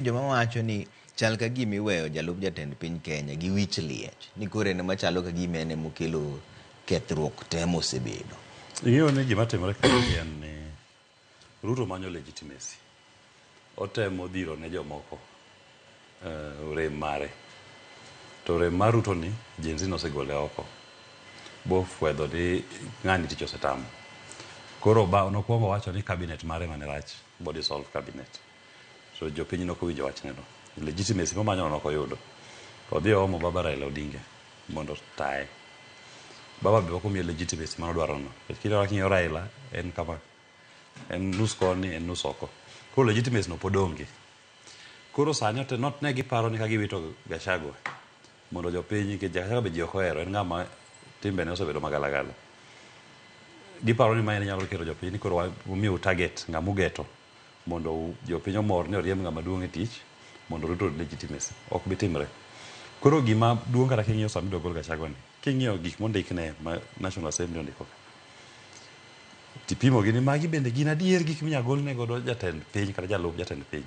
Joma wacho ni chal ka gima iweyo jalup jatend piny Kenya gi wich liech ni kore ne machalo ka gima ene mokelo kethruok te mosebedo. Ing'eyo ni gima timore kae en ni Ruto manyo legitimacy. Otemo dhiro ne jomoko rem mare. To rem mar Ruto ni Gen Z nosegole oko. Bofwedho ni ng'ani tich osetamo. Koro nokwongo wacho ni cabinet mare mane rach, bo dissolve cabinet. So jopiny nokowinjo wachneno. Legitimacy momanyo nokoyudo. Odhi omo Baba Raila Odinga mondo tae. Baba be okomiye legitimacy manodwarono. Kidwa king'iyo Raila en kama en nus koni en nus oko. Koro legitimacy no pod onge. Koro sani ne giparo ni ka giwito Gachagua mondo jopiny nikech Gachagua be ji ok ohero, en ng'ama timbene osebedo magalagala. Giparo ni mae nyalo kelo jopiny ni koro umiu target ng'amu geto mondo jopiny omor ni oriemb ng'ama duong' e tich mondo Ruto legitimacy. Ok bi timre. Koro gima duong' kata king'iyo sami dwa gol Gachagua ni, king'iyo gik mondikne ma National Assembly ondiko ka, tipimo gi ni magi bende gin adier gik minya golne godo jatend piny kata jalup jatend piny.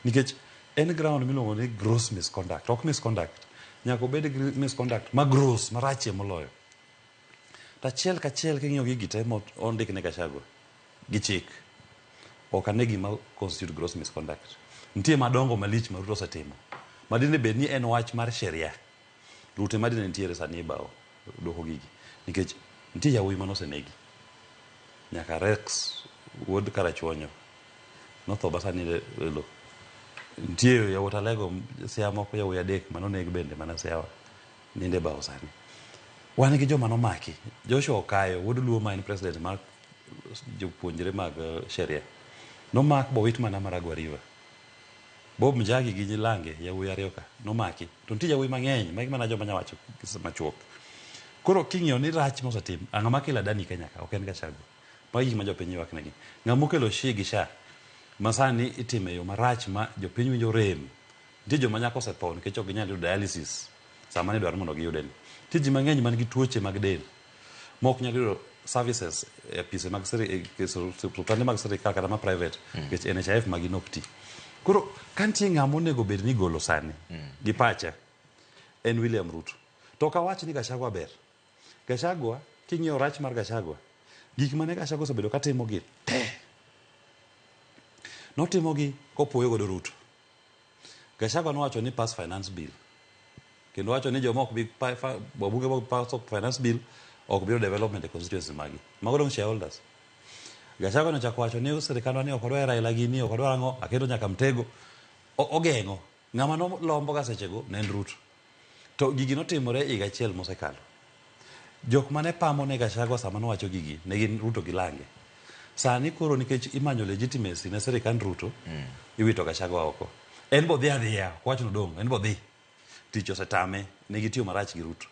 Nikech en ground miluongo ni gross misconduct. Ok misconduct. Nyaka obed misconduct ma gross, marachie moloyo. Tachiel kachiel king'iyo gigi te ondik ne Gachagua gi chik. Ok ane gima constitute gross misconduct. Nitie madongo malich ma Ruto osetimo. Madine bed ni en wach mar sheria. Ruto madine nitiere sani bao doho gigi. Nikech nitie yawuoyi manosenegi. Nyaka Rex wuod Karachuonyo notho basani lo. Nitie yawuot Alego Siaya moko yawuoyi adek manoneg bende mana Siaya ninde bao sani. Wan gi joma nomaki. Joshua Okayo wuod Luo ma en president mar jopuonjre mag sheria. Nomak bo wit mana Maragwa River. Bob Njagi gi Lange yawuoyi ariyo ka nomaki. To nitie yawuoyi mang'eny magi mana joma nyawacho machuok. Koro king'iyo ni rach mosetim, ang'ama kelo Adani Kenya ka ok en Gachagua. Magi ma jopiny ywaknegi. Ng'ama okelo Shih gi Sha masani itime yo marach ma jopiny winjo rem. Nitie joma nyako osetho nikech ok ginyal yudo dialysis sama ne dwaro mondo giyude ni. Nitie ji mang'eny man gi tuoche mag del mok nyal yudo services e apise mag suptande mag sirikal kata ma private nikech NHIF magi nok ti. Koro kantie ng'ama onego bed ni golo sani gi pacha en William Ruto. To kawach ni Gachagua ber. Gachagua king'iyo rach mar Gachagua, gik mane Gachagua osebedo katimo gi te notimo gi kopuoyo godo Ruto. Gachagua nowacho ni pass finance bill. Kendo wacho ni joma ok bi wabunge mag pass finance bill ok biro development e constituency magi. Mago dong shareholders. Gachagua nochako wacho ni sirikandwa ni ok odwa Raila gini, ok odwa ang'o, akendo nyaka mtego. Ogeng'o. Ng'ama nolombo ga sechego ne en Ruto. To gigi notimore higa achiel mosekalo. Jok mane pamo ne Gachagua sama nowacho gigi ne gin Ruto gi Lange. Sani koro nikech imanyo legitimacy ne sirikand Ruto, iwito Gachagua oko. En bo dhi adhiya, wacho no dong, en bo dhi. Tich osetame, ne gitiyo marach gi Ruto.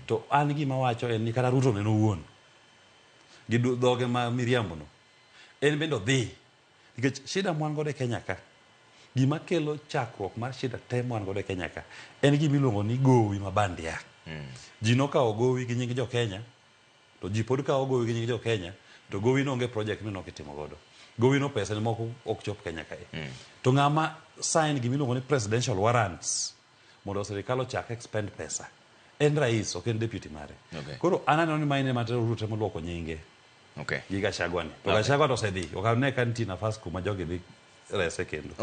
To an gima wacho en ni kata Ruto ne owuon. Gi dhoge ma miriambo no. En bendo dhi. Nikech shida mwan godo e Kenya ka. Gima kelo chakruok mar shida te mwan godo e Kenya ka. En gima iluongo ni gowi mabandia. Ji nokawo gowi gi nying jo Kenya. To ji pod kawo gowi gi nying jo Kenya. To gowi no onge project mi nokitimo godo. Gowi no pesa ni moko ok chop Kenya kae. To ng'ama sign gima iluongo ni presidential warrants mondo sirikal ochak expend pesa. En rais, ok en deputy mare. Koro anano ni maine matero Ruto moluoko nyinge. Gi Gachagua ni. To Gachagua to osedhi. Ok ane ka nitie nafas kuma jogi dhi rese kendo.